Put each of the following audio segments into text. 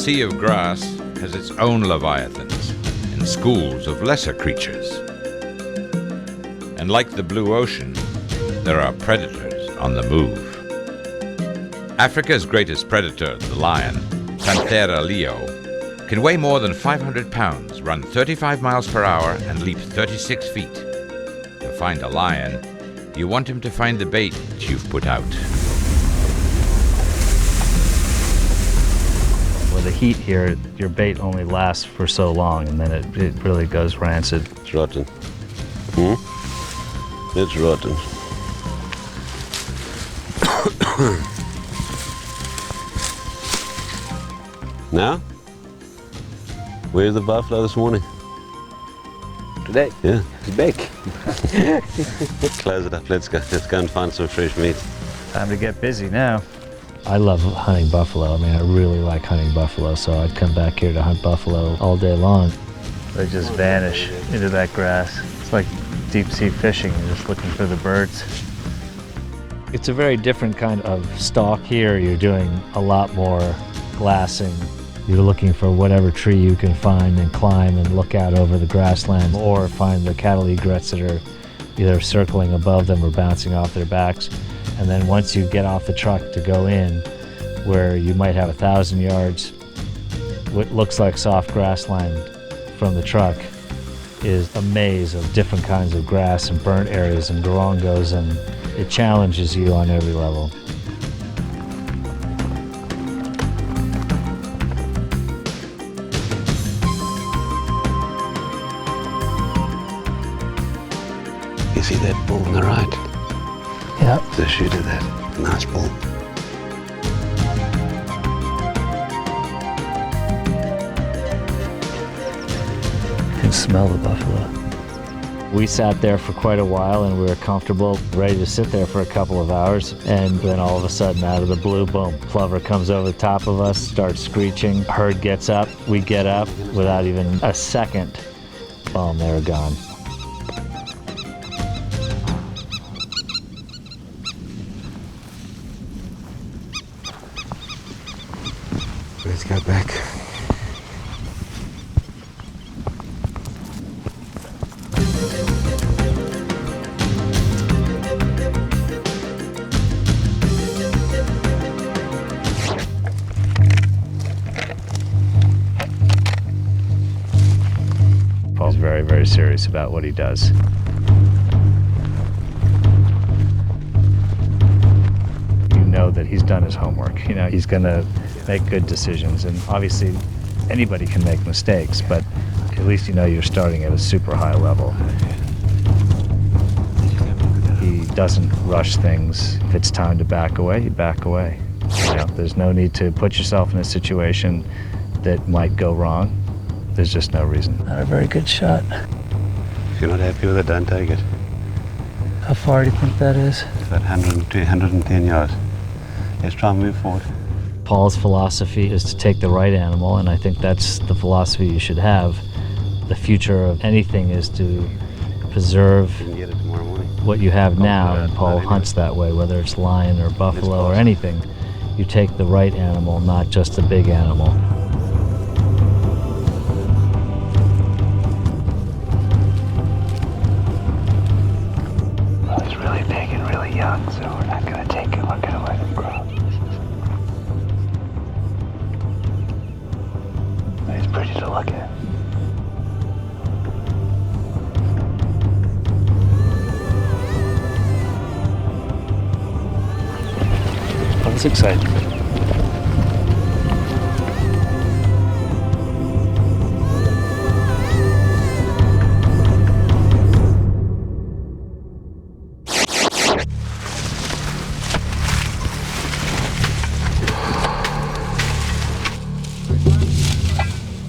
sea of grass has its own leviathans and schools of lesser creatures. And like the blue ocean, there are predators on the move. Africa's greatest predator, the lion, Panthera leo, can weigh more than 500 pounds, run 35 miles per hour, and leap 36 feet. To find a lion, you want him to find the bait that you've put out. With the heat here, your bait only lasts for so long, and then it really goes rancid. It's rotten. It's rotten. Now? Where's the buffalo this morning? Today? Yeah. He's back. Close it up. Let's go. Let's go and find some fresh meat. Time to get busy now. I love hunting buffalo. I mean, I really like hunting buffalo, so I'd come back here to hunt buffalo all day long. They just vanish into that grass. It's like deep sea fishing. You're just looking for the birds. It's a very different kind of stalk here. You're doing a lot more glassing. You're looking for whatever tree you can find and climb and look out over the grassland, or find the cattle egrets that are either circling above them or bouncing off their backs. And then once you get off the truck to go in, where you might have 1,000 yards, what looks like soft grassland from the truck is a maze of different kinds of grass and burnt areas and gorongos, and it challenges you on every level. You see that bull on the right? Yeah. The shoot of that. Nice bull. You can smell the buffalo. We sat there for quite a while and we were comfortable, ready to sit there for a couple of hours, and then all of a sudden, out of the blue, boom, plover comes over the top of us, starts screeching, herd gets up, we get up, without even a second, boom, they were gone. Let's go back. Paul's very, very serious about what he does. You know that he's done his homework. You know, he's gonna make good decisions, and obviously anybody can make mistakes, but at least you know you're starting at a super high level. He doesn't rush things. If it's time to back away, you back away. You know, there's no need to put yourself in a situation that might go wrong. There's just no reason. Not a very good shot. If you're not happy with it, don't take it. How far do you think that is? About 110 yards. Let's try and move forward. Paul's philosophy is to take the right animal, and I think that's the philosophy you should have. The future of anything is to preserve You can get it tomorrow morning. what you have now, and Paul hunts that way, whether it's lion or buffalo or anything. You take the right animal, not just the big animal. Well, he's really big and really young, so we're not going to take him. We're going to let him grow. He's pretty to look at. I was excited.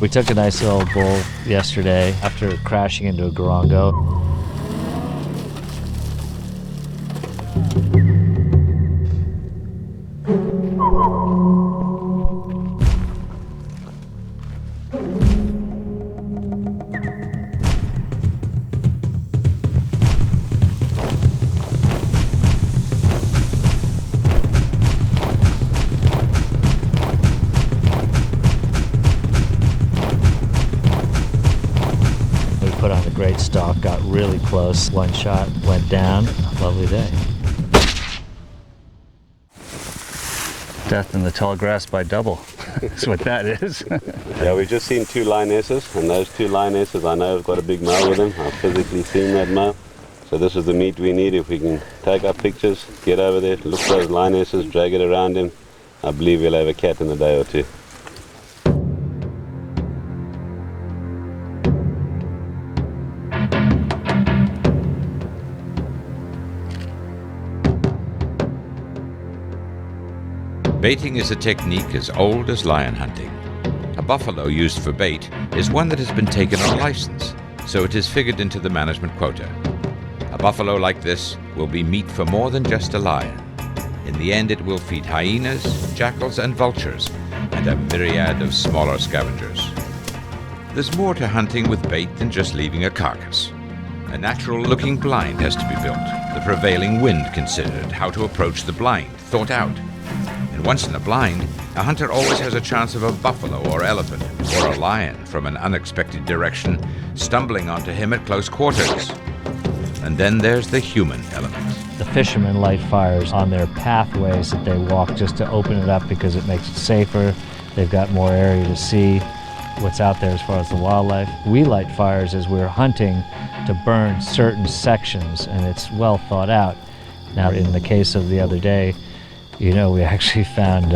We took a nice little bull yesterday after crashing into a gorongo. really close. One shot went down. Lovely day. Death in the tall grass by double. That's what that is. Yeah, we've just seen 2 lionesses, and those 2 lionesses I know have got a big male with them. I've physically seen that male. So this is the meat we need. If we can take our pictures, get over there, look for those lionesses, drag it around him, I believe we'll have a cat in a day or 2. Baiting is a technique as old as lion hunting. A buffalo used for bait is one that has been taken on license, so it is figured into the management quota. A buffalo like this will be meat for more than just a lion. In the end, it will feed hyenas, jackals, and vultures, and a myriad of smaller scavengers. There's more to hunting with bait than just leaving a carcass. A natural-looking blind has to be built, the prevailing wind considered, how to approach the blind, thought out. And once in a blind, a hunter always has a chance of a buffalo or elephant or a lion from an unexpected direction stumbling onto him at close quarters. And then there's the human element. The fishermen light fires on their pathways that they walk just to open it up because it makes it safer. They've got more area to see what's out there as far as the wildlife. We light fires as we're hunting to burn certain sections, and it's well thought out. Now, in the case of the other day, you know, we actually found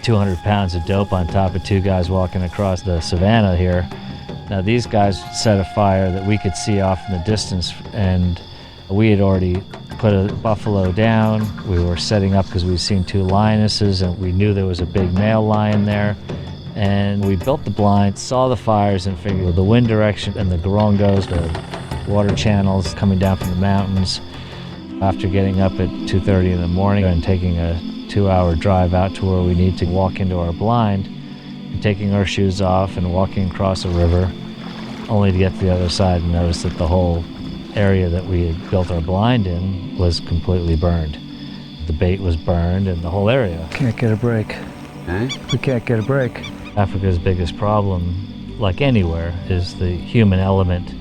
200 pounds of dope on top of 2 guys walking across the savannah here. Now, these guys set a fire that we could see off in the distance, and we had already put a buffalo down. We were setting up because we'd seen 2 lionesses, and we knew there was a big male lion there. And we built the blind, saw the fires, and figured the wind direction and the gorongos, the water channels coming down from the mountains. After getting up at 2:30 in the morning and taking a 2-hour drive out to where we need to walk into our blind, and taking our shoes off and walking across a river, only to get to the other side and notice that the whole area that we had built our blind in was completely burned. The bait was burned and the whole area. Can't get a break. Eh? We can't get a break. Africa's biggest problem, like anywhere, is the human element.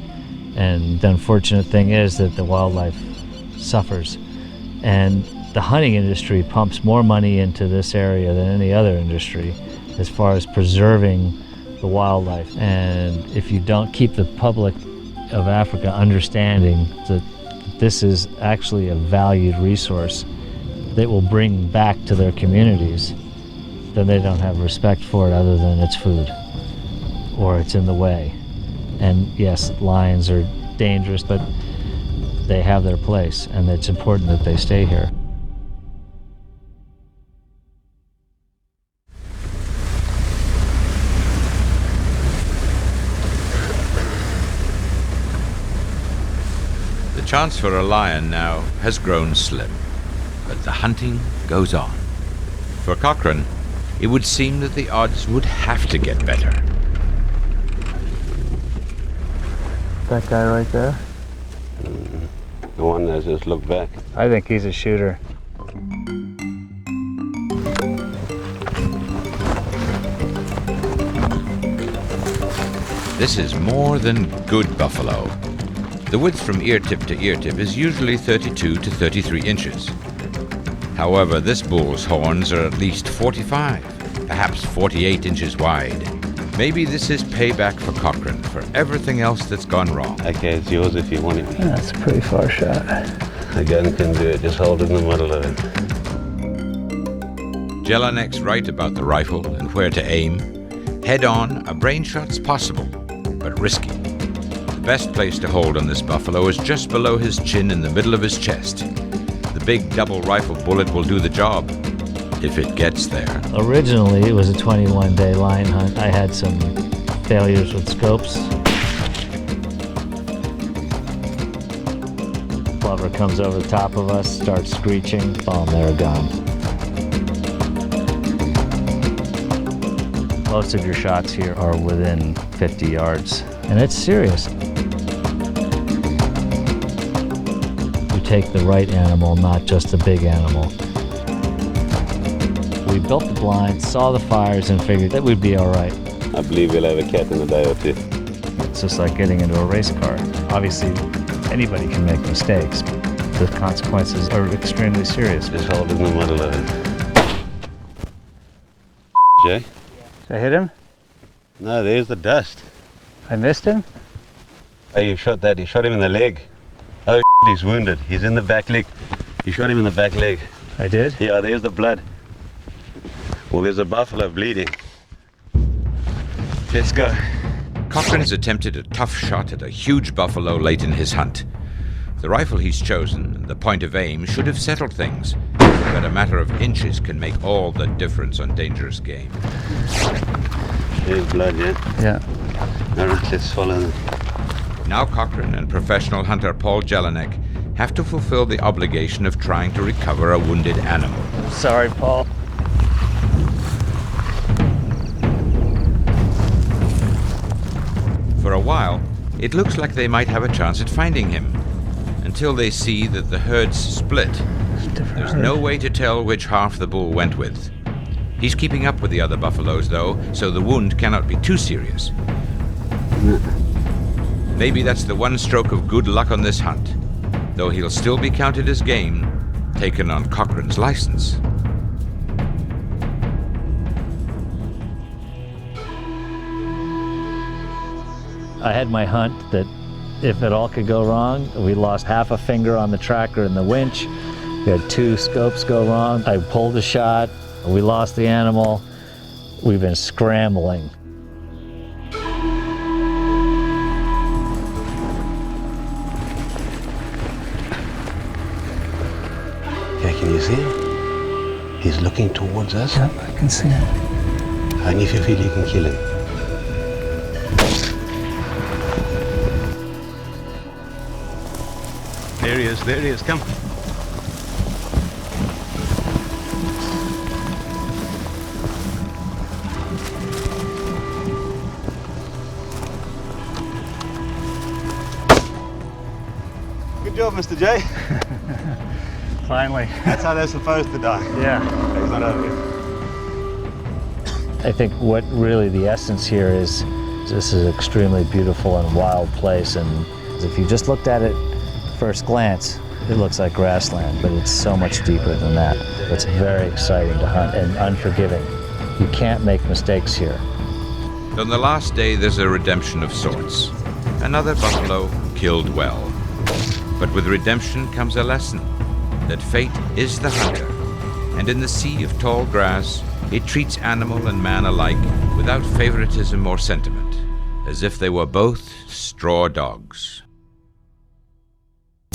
And the unfortunate thing is that the wildlife suffers. And the hunting industry pumps more money into this area than any other industry as far as preserving the wildlife. And if you don't keep the public of Africa understanding that this is actually a valued resource that will bring back to their communities, then they don't have respect for it other than it's food or it's in the way. And yes, lions are dangerous, but they have their place, and it's important that they stay here. The chance for a lion now has grown slim, but the hunting goes on. For Cochran, it would seem that the odds would have to get better. That guy right there? The one that just looked back. I think he's a shooter. This is more than good buffalo. The width from ear tip to ear tip is usually 32 to 33 inches. However, this bull's horns are at least 45, perhaps 48 inches wide. Maybe this is payback for Cochran for everything else that's gone wrong. Okay, it's yours if you want it. That's a pretty far shot. The gun can do it, just hold it in the middle of it. Jelinek's right about the rifle and where to aim. Head on, a brain shot's possible, but risky. The best place to hold on this buffalo is just below his chin in the middle of his chest. The big double rifle bullet will do the job, if it gets there. Originally, it was a 21-day lion hunt. I had some failures with scopes. Plover comes over the top of us, starts screeching, boom, they're gone. Most of your shots here are within 50 yards, and it's serious. You take the right animal, not just the big animal. We built the blind, saw the fires, and figured that we'd be all right. I believe we'll have a cat in a day or 2. It's just like getting into a race car. Obviously, anybody can make mistakes. The consequences are extremely serious. Just hold in the middle of it. Jay? Did I hit him? No, there's the dust. I missed him? Oh, you shot that. You shot him in the leg. Oh, he's wounded. He's in the back leg. You shot him in the back leg. I did? Yeah, there's the blood. Well, there's a buffalo bleeding. Let's go. Cochran's attempted a tough shot at a huge buffalo late in his hunt. The rifle he's chosen and the point of aim should have settled things, but a matter of inches can make all the difference on dangerous game. There's blood, yeah? Yeah. All right, let's follow them. Now Cochran and professional hunter Paul Jelinek have to fulfill the obligation of trying to recover a wounded animal. Sorry, Paul. For a while, it looks like they might have a chance at finding him, until they see that the herd's split. There's no way to tell which half the bull went with. He's keeping up with the other buffaloes, though, so the wound cannot be too serious. Maybe that's the one stroke of good luck on this hunt, though he'll still be counted as game, taken on Cochran's license. I had my hunt that if it all could go wrong, we lost half a finger on the tracker and the winch. We had 2 scopes go wrong. I pulled a shot. We lost the animal. We've been scrambling. Okay, can you see him? He's looking towards us. Yep, I can see him. Only if you feel you can kill him. There he is, come. Good job, Mr. J. Finally. That's how they're supposed to die. Yeah. He's not over here. I think what really the essence here is this is an extremely beautiful and wild place, and if you just looked at it first glance, it looks like grassland, but it's so much deeper than that. It's very exciting to hunt and unforgiving. You can't make mistakes here. On the last day, there's a redemption of sorts. Another buffalo killed well. But with redemption comes a lesson that fate is the hunter, and in the sea of tall grass, it treats animal and man alike without favoritism or sentiment, as if they were both straw dogs.